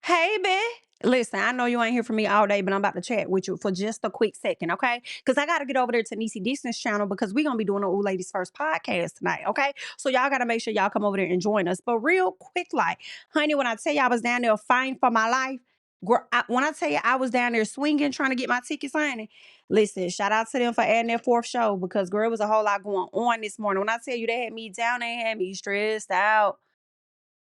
Hey, babe. Listen, I know you ain't here for me all day, but I'm about to chat with you for just a quick second, okay? Because I got to get over there to Niecy Dixon's channel because we're going to be doing an Old Ladies First podcast tonight, okay? So y'all got to make sure y'all come over there and join us. But real quick, like, honey, when I tell you I was down there fighting for my life, when I tell you I was down there swinging, trying to get my tickets, honey, listen, shout out to them for adding their fourth show because, girl, it was a whole lot going on this morning. When I tell you they had me down, they had me stressed out.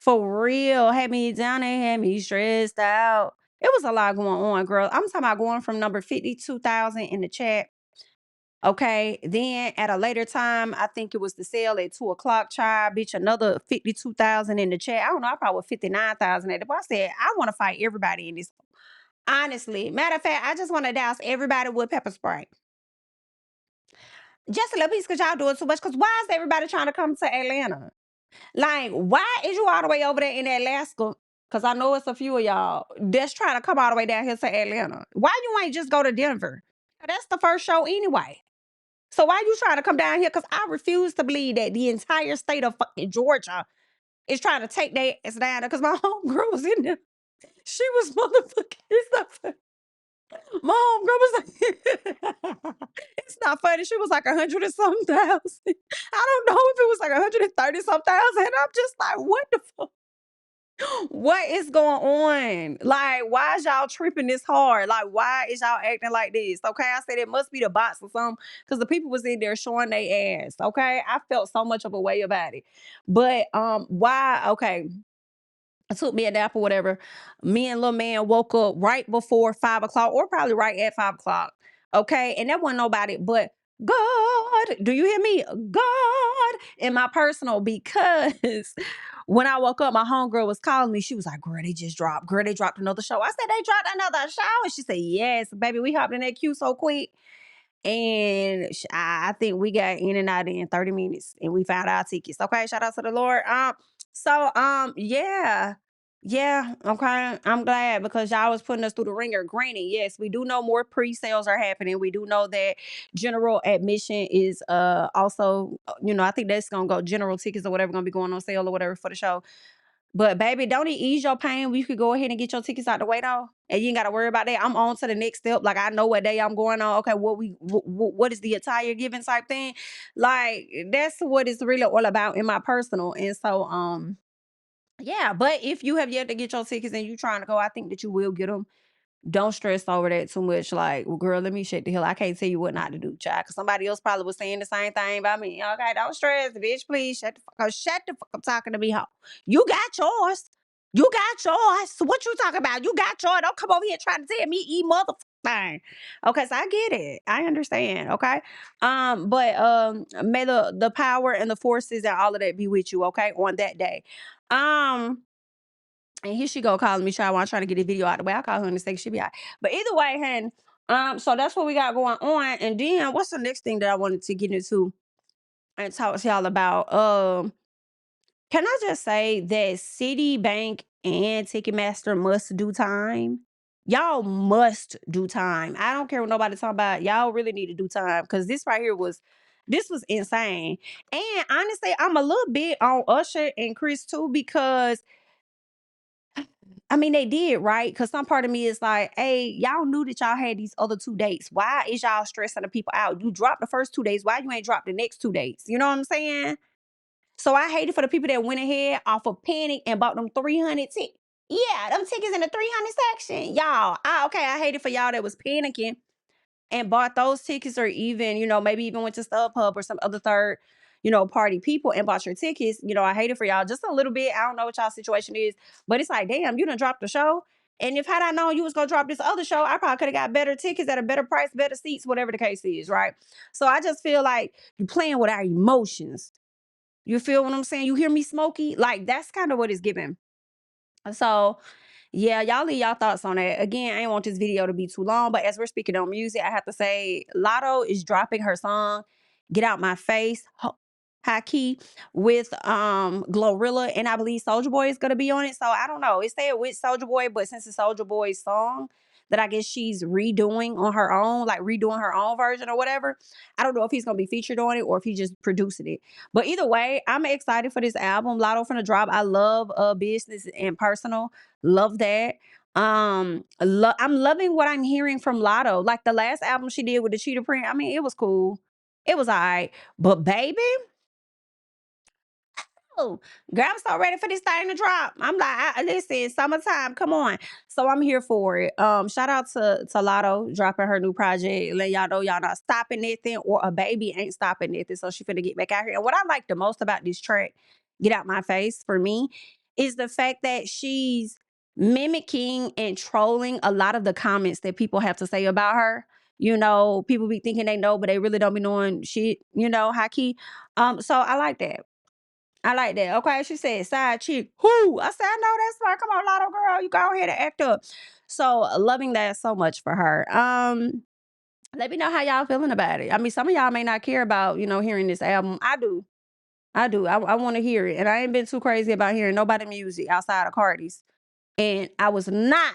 For real, had me down, they had me stressed out. It was a lot going on, girl. I'm talking about going from number 52,000 in the chat. Okay. Then at a later time, I think it was the sale at 2 o'clock, child, bitch, another 52,000 in the chat. I don't know, I probably 59,000 at the point. I said, I want to fight everybody in this. Honestly. Matter of fact, I just want to douse everybody with pepper spray. Just a little piece because y'all do it too much. Because why is everybody trying to come to Atlanta? Like, why is you all the way over there in Alaska? Because I know it's a few of y'all that's trying to come all the way down here to Atlanta. Why you ain't just go to Denver? That's the first show anyway. So why you trying to come down here? Because I refuse to believe that the entire state of fucking Georgia is trying to take their ass down there. Because my homegirl was in there. She was motherfucking. It's not funny. My homegirl was like, it's not funny. She was like 100 and something thousand. I don't know if it was like 130 something thousand. And I'm just like, what the fuck? What is going on? Like, why is y'all tripping this hard? Like, why is y'all acting like this? Okay, I said it must be the bots or something because the people was in there showing their ass. Okay, I felt so much of a way about it. But why? Okay, I took me a nap or whatever. Me and little man woke up right before 5 o'clock, or probably right at 5 o'clock. Okay, and that wasn't nobody but God. Do you hear me? God in my personal because when I woke up, my homegirl was calling me. She was like, "Girl, they just dropped. Girl, they dropped another show." I said, "They dropped another show," and she said, "Yes, baby, we hopped in that queue so quick." And I think we got in and out in 30 minutes and we found our tickets. Okay, shout out to the Lord. Yeah. Yeah, okay. I'm glad because y'all was putting us through the ringer. Granted, yes, we do know more pre-sales are happening. We do know that general admission is also, I think that's gonna go general tickets or whatever gonna be going on sale or whatever for the show. But baby, don't it ease your pain? We could go ahead and get your tickets out the way though, and you ain't got to worry about that. I'm on to the next step. Like I know what day I'm going on. Okay, what is the attire given type thing? Like that's what it's really all about in my personal. And so yeah. But if you have yet to get your tickets and you trying to go, I think that you will get them. Don't stress over that too much. Like, well, girl, let me shut the hell. I can't tell you what not to do, child. Because somebody else probably was saying the same thing about me. Okay, don't stress, bitch. Please shut the fuck up talking to me, hoe. You got yours. You got yours. What you talking about? You got yours. Don't come over here trying to tell me eat thing. Okay, so I get it. I understand. Okay. But may the power and the forces and all of that be with you, okay, on that day. Um, and here she go calling me, child, while I'm trying to get the video out of the way. I'll call her in a second. She'll be all right. But either way, hun, so that's what we got going on. And then what's the next thing that I wanted to get into and talk to y'all about? Can I just say that Citibank and Ticketmaster must do time? Y'all must do time. I don't care what nobody talking about. Y'all really need to do time because this was insane. And honestly, I'm a little bit on Usher and Chris too because I mean, they did, right? Because some part of me is like, hey, y'all knew that y'all had these other 2 dates. Why is y'all stressing the people out? You dropped the first 2 days. Why you ain't dropped the next 2 days? You know what I'm saying? So I hate it for the people that went ahead off of panic and bought them 300 tickets. Yeah, them tickets in the 300 section. Y'all, okay, I hate it for y'all that was panicking and bought those tickets or even, maybe even went to StubHub or some other third, party people and bought your tickets. I hate it for y'all just a little bit. I don't know what y'all situation is, but it's like, damn, you done dropped the show. And if had I known you was gonna drop this other show, I probably could have got better tickets at a better price, better seats, whatever the case is, right? So I just feel like you playing with our emotions. You feel what I'm saying? You hear me, Smokey? Like that's kind of what it's giving. So yeah, y'all leave y'all thoughts on that. Again, I ain't want this video to be too long, but as we're speaking on music, I have to say Lotto is dropping her song Get Out My Face, high key, with Glorilla, and I believe Soldier Boy is gonna be on it. So I don't know. It said with Soldier Boy, but since it's Soldier Boy's song, that I guess she's redoing on her own, like redoing her own version or whatever. I don't know if he's gonna be featured on it or if he's just producing it. But either way, I'm excited for this album. Lotto finna drop. I love business and personal. Love that. I'm loving what I'm hearing from Lotto. Like the last album she did with the cheetah print. I mean, it was cool. It was all right. But baby, oh, girl, I'm so ready for this thing to drop. I'm like, listen, summertime, come on. So I'm here for it. Shout out to Lotto dropping her new project. Let y'all know y'all not stopping nothing, or a baby ain't stopping nothing. So she finna get back out here. And what I like the most about this track, Get Out My Face, for me, is the fact that she's mimicking and trolling a lot of the comments that people have to say about her. You know, people be thinking they know, but they really don't be knowing shit, you know, high key. So I like that. I like that. Okay, she said side chick. Who? I said, I know that's right. Come on, Lotto girl. You go ahead and act up. So loving that so much for her. Let me know how y'all feeling about it. I mean, some of y'all may not care about, hearing this album. I do. I do. I want to hear it. And I ain't been too crazy about hearing nobody music outside of Cardi's. And I was not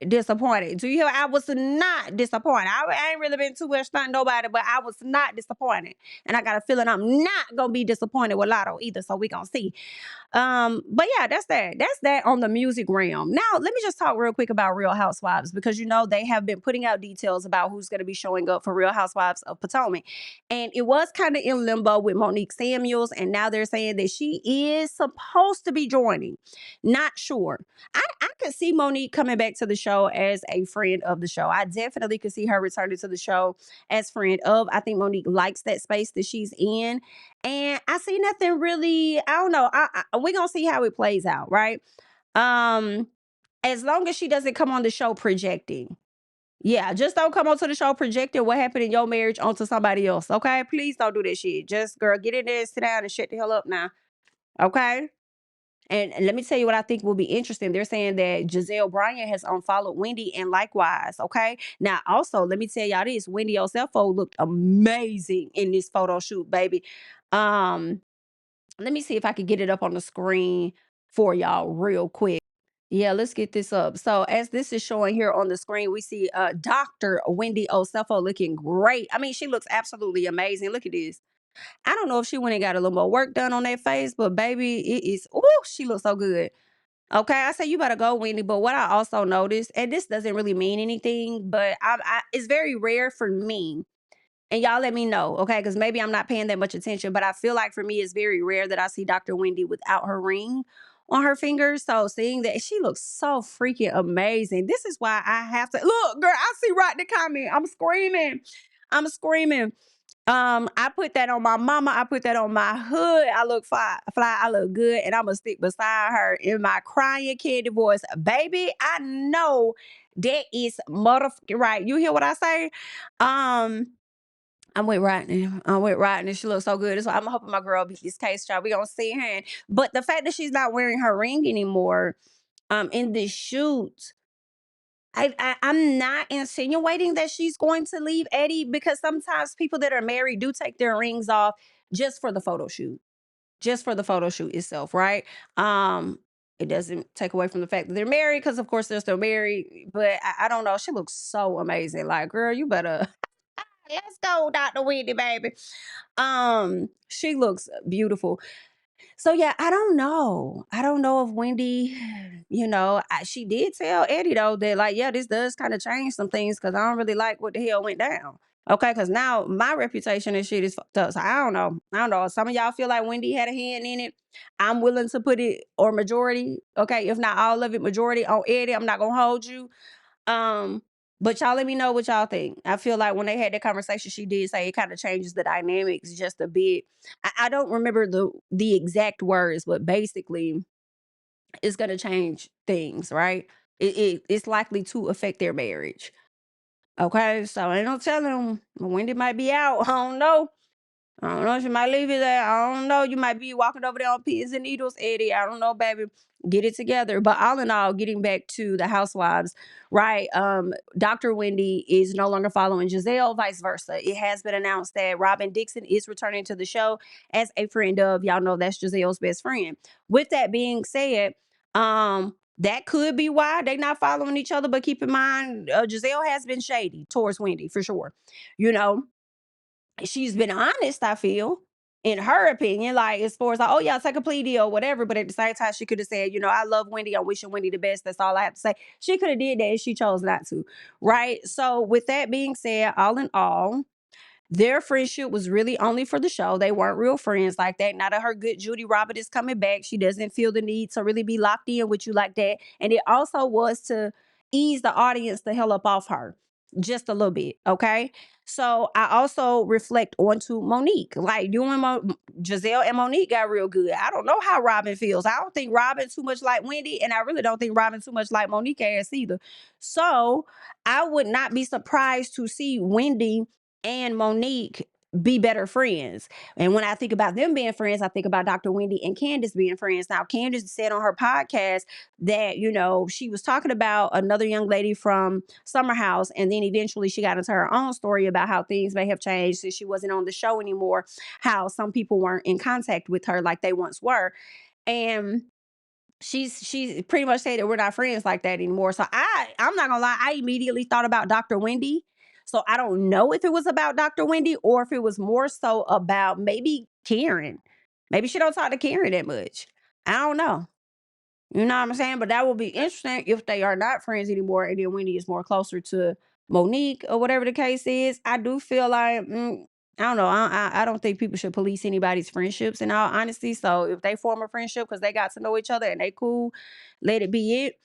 disappointed. Do you hear? I was not disappointed. I ain't really been too much stunting nobody, but I was not disappointed. And I got a feeling I'm not gonna be disappointed with Lotto either. So we gonna see. But yeah, that's that. That's that on the music realm. Now, let me just talk real quick about Real Housewives, because they have been putting out details about who's going to be showing up for Real Housewives of Potomac. And it was kind of in limbo with Monique Samuels, and now they're saying that she is supposed to be joining. Not sure. I could see Monique coming back to the show as a friend of the show. I definitely could see her returning to the show as friend of. I think Monique likes that space that she's in. And I see nothing really, I don't know. We're going to see how it plays out, right? As long as she doesn't come on the show projecting. Yeah, just don't come onto the show projecting what happened in your marriage onto somebody else, okay? Please don't do that shit. Just, girl, get in there, sit down, and shut the hell up now, okay? And let me tell you what I think will be interesting. They're saying that Gizelle Bryant has unfollowed Wendy, and likewise, okay? Now, also, let me tell y'all this. Wendy Osefo looked amazing in this photo shoot, baby. Let me see if I could get it up on the screen for y'all real quick. Yeah, let's get this up. So as this is showing here on the screen, we see Dr. Wendy Osefo looking great. I mean, she looks absolutely amazing. Look at this. I don't know if she went and got a little more work done on that face, but baby, it is, she looks so good. Okay, I say you better go, Wendy. But what I also noticed, and this doesn't really mean anything, but it's very rare for me, and y'all let me know, okay? Because maybe I'm not paying that much attention, but I feel like for me, it's very rare that I see Dr. Wendy without her ring on her finger. So seeing that, she looks so freaking amazing. This is why I have to look, girl. I see right in the comment. I'm screaming. I'm screaming. I put that on my mama. I put that on my hood. I look fly. I look good, and I'm gonna stick beside her in my crying candy voice, baby. I know that is motherfucking right. You hear what I say? I'm with Rodney. I'm with Rodney. She looks so good. So I'm hoping my girl beat this case job. We gonna see her. But the fact that she's not wearing her ring anymore, in this shoot, I'm not insinuating that she's going to leave Eddie, because sometimes people that are married do take their rings off just for the photo shoot, just for the photo shoot itself, right? It doesn't take away from the fact that they're married, because of course they're still married. But I don't know. She looks so amazing. Like, girl, you better. Let's go, Dr. Wendy, baby. She looks beautiful. So yeah, I don't know. I don't know if Wendy, she did tell Eddie though that, like, yeah, this does kind of change some things, because I don't really like what the hell went down. Okay, because now my reputation and shit is fucked up. So I don't know. I don't know. Some of y'all feel like Wendy had a hand in it. I'm willing to put it, or majority, okay, if not all of it, majority on Eddie. I'm not gonna hold you. Um, but y'all let me know what y'all think. I feel like when they had that conversation, she did say it kind of changes the dynamics just a bit. I don't remember the exact words, but basically it's gonna change things, right? It's likely to affect their marriage. Okay, so ain't no telling, Wendy might be out. I don't know. I don't know. She might leave it there. I don't know. You might be walking over there on pins and needles, Eddie. I don't know, baby. Get it together. But all in all, getting back to the Housewives, right? Dr. Wendy is no longer following Gizelle, vice versa. It has been announced that Robyn Dixon is returning to the show as a friend of, y'all know that's Gizelle's best friend. With that being said, That could be why they not following each other. But keep in mind, Gizelle has been shady towards Wendy for sure. You know, she's been honest, I feel, in her opinion, like as far as like, oh yeah, take a plea deal, whatever. But at the same time, she could have said, I love Wendy. I'm wishing Wendy the best. That's all I have to say. She could have did that and she chose not to. Right. So with that being said, all in all, their friendship was really only for the show. They weren't real friends like that. Now that her good Judy Robert is coming back, she doesn't feel the need to really be locked in with you like that. And it also was to ease the audience the hell up off her just a little bit. Okay. So I also reflect onto Monique. Like you and Gizelle and Monique got real good. I don't know how Robyn feels. I don't think Robyn too much like Wendy, and I really don't think Robyn too much like Monique ass either. So I would not be surprised to see Wendy and Monique be better friends. And when I think about them being friends, I think about Dr. Wendy and Candiace being friends. Now, Candiace said on her podcast that, she was talking about another young lady from Summer House. And then eventually she got into her own story about how things may have changed since she wasn't on the show anymore, how some people weren't in contact with her like they once were. And she's pretty much said that we're not friends like that anymore. So I'm not gonna lie, I immediately thought about Dr. Wendy. So I don't know if it was about Dr. Wendy or if it was more so about maybe Karen. Maybe she don't talk to Karen that much. I don't know. You know what I'm saying? But that will be interesting if they are not friends anymore and then Wendy is more closer to Monique or whatever the case is. I do feel like, I don't know. I don't think people should police anybody's friendships in all honesty. So if they form a friendship because they got to know each other and they cool, let it be it.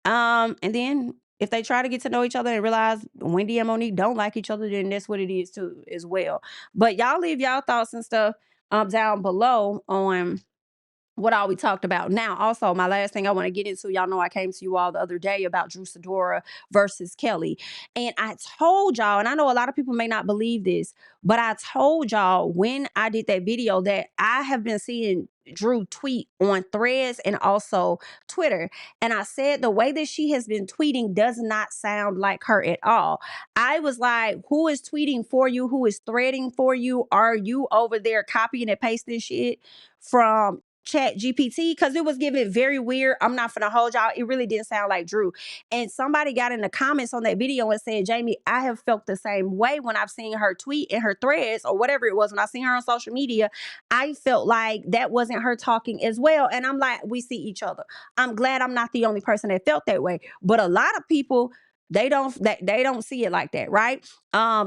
And then if they try to get to know each other and realize Wendy and Monique don't like each other, then that's what it is too as well. But y'all leave y'all thoughts and stuff down below on what all we talked about. Now, also, my last thing I want to get into, y'all know I came to you all the other day about Drew Sidora versus Kelly. And I told y'all, and I know a lot of people may not believe this, but I told y'all when I did that video that I have been seeing Drew tweet on Threads and also Twitter. And I said the way that she has been tweeting does not sound like her at all. I was like, who is tweeting for you? Who is threading for you? Are you over there copying and pasting shit from Chat GPT? Because it was giving very weird. I'm not gonna hold y'all. It really didn't sound like Drew. And somebody got in the comments on that video and said, Jamie, I have felt the same way when I've seen her tweet in her threads or whatever it was. When I seen her on social media, I felt like that wasn't her talking as well. And I'm like, we see each other. I'm glad I'm not the only person that felt that way. But a lot of people, they don't see it like that, right?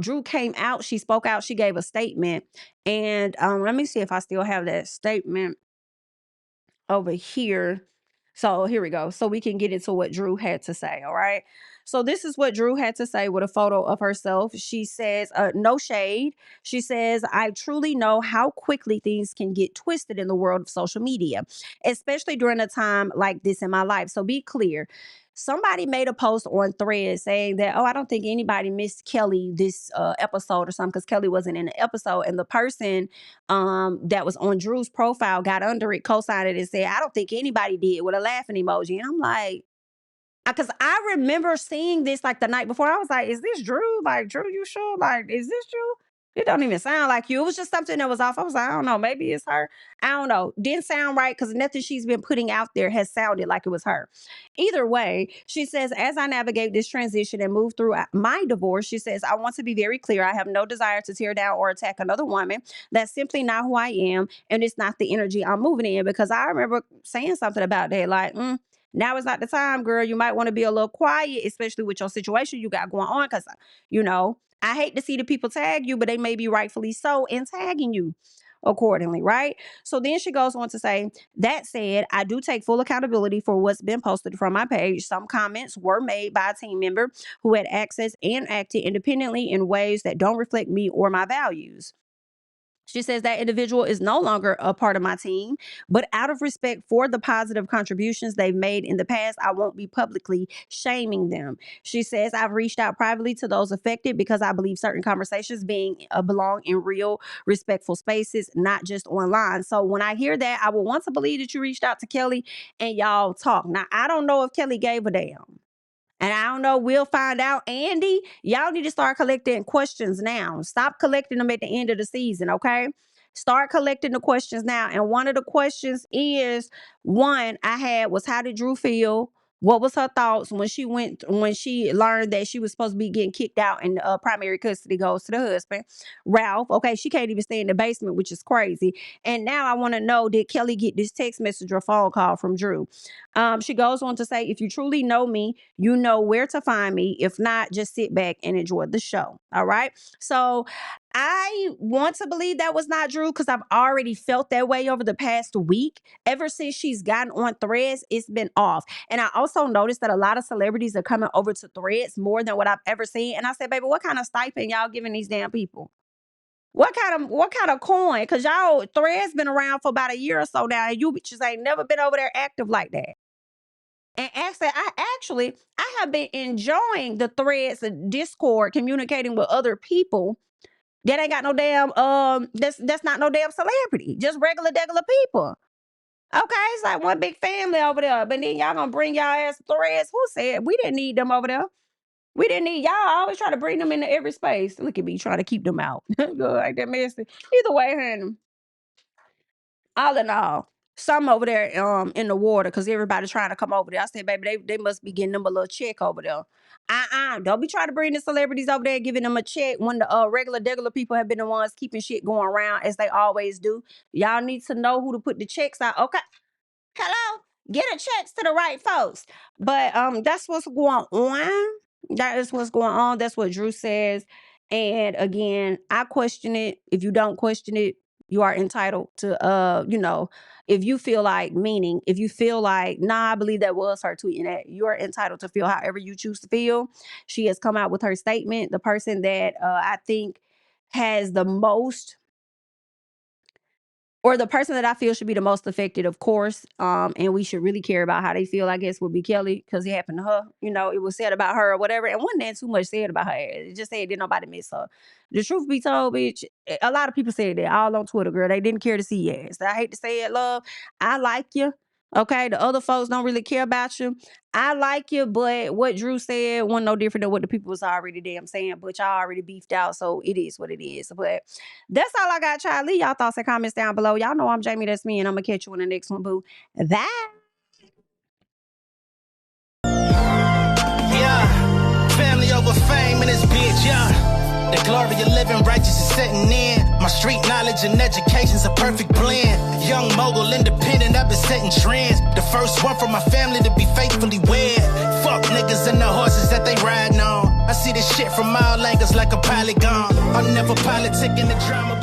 Drew came out, she spoke out, she gave a statement. And let me see if I still have that statement over here. So here we go. So we can get into what Drew had to say. All right. So this is what Drew had to say with a photo of herself. She says, no shade. She says, I truly know how quickly things can get twisted in the world of social media, especially during a time like this in my life. So be clear. Somebody made a post on Threads saying that, oh, I don't think anybody missed Kelly this episode or something because Kelly wasn't in the episode. And the person that was on Drew's profile got under it, co-signed it, and said, I don't think anybody did, with a laughing emoji. And I'm like, because I remember seeing this like the night before. I was like, is this Drew? Like, Drew, you sure? Like, is this Drew? It don't even sound like you. It was just something that was off. I was like, I don't know. Maybe it's her. I don't know. Didn't sound right because nothing she's been putting out there has sounded like it was her. Either way, she says, as I navigate this transition and move through my divorce, she says, I want to be very clear. I have no desire to tear down or attack another woman. That's simply not who I am. And it's not the energy I'm moving in, because I remember saying something about that. Like, now is not the time, girl. You might want to be a little quiet, especially with your situation you got going on. Because, I hate to see the people tag you, but they may be rightfully so in tagging you accordingly, right? So then she goes on to say, that said, I do take full accountability for what's been posted from my page. Some comments were made by a team member who had access and acted independently in ways that don't reflect me or my values. She says that individual is no longer a part of my team, but out of respect for the positive contributions they've made in the past, I won't be publicly shaming them. She says, I've reached out privately to those affected because I believe certain conversations belong in real, respectful spaces, not just online. So when I hear that, I will want to believe that you reached out to Kelly and y'all talk. Now, I don't know if Kelly gave a damn. And I don't know, we'll find out. Andy, y'all need to start collecting questions now. Stop collecting them at the end of the season, okay? Start collecting the questions now. And one of the questions is, one I had was, how did Drew feel What was her thoughts when she learned that she was supposed to be getting kicked out and primary custody goes to the husband, Ralph? Okay, she can't even stay in the basement, which is crazy. And now I want to know, did Kelly get this text message or phone call from Drew? She goes on to say, if you truly know me, you know where to find me. If not, just sit back and enjoy the show. All right. So I want to believe that was not Drew because I've already felt that way over the past week. Ever since she's gotten on Threads, it's been off. And I also noticed that a lot of celebrities are coming over to Threads more than what I've ever seen. And I said, baby, what kind of stipend y'all giving these damn people? What kind of coin? Because y'all Threads been around for about a year or so now, and you bitches ain't never been over there active like that. And actually, I have been enjoying the Threads, the Discord, communicating with other people that ain't got no damn that's not no damn celebrity, just regular people. Okay, it's like one big family over there, but then y'all gonna bring y'all ass Threads. Who said we didn't need them over there? We didn't need y'all. I always try to bring them into every space. Look at me trying to keep them out. Good, like that messy. Either way, honey. All in all, some over there in the water because everybody trying to come over there. I said, baby, they must be getting them a little check over there. Don't be trying to bring the celebrities over there giving them a check when the regular people have been the ones keeping shit going around as they always do. Y'all need to know who to put the checks out. Okay. Hello? Get a checks to the right folks. But that's what's going on. That is what's going on. That's what Drew says. And again, I question it. If you don't question it, you are entitled to if you feel like if you feel like, nah, I believe that was her tweeting that, you are entitled to feel however you choose to feel. She has come out with her statement. The person that I think has the most, or the person that I feel should be the most affected, of course, and we should really care about how they feel, I guess, would be Kelly, because it happened to her. It was said about her or whatever, and wasn't that too much said about her. It just said, did nobody miss her? The truth be told, bitch, a lot of people said that all on Twitter, girl. They didn't care to see your ass. I hate to say it, love. I like you. Okay, the other folks don't really care about you. I like you, but what Drew said wasn't no different than what the people was already damn saying, but y'all already beefed out, so it is what it is. But that's all I got, y'all. Leave y'all thoughts and comments down below. Y'all know I'm Jamie, that's me, and I'm gonna catch you in the next one, boo. Bye. Yeah, family over fame in this bitch, yeah. The glory of living righteous is setting in. My street knowledge and education's a perfect blend. Young mogul, independent, I've been setting trends. The first one from my family to be faithfully wed. Fuck niggas and the horses that they riding on. I see this shit from all angles like a polygon. I'm never politicking the drama.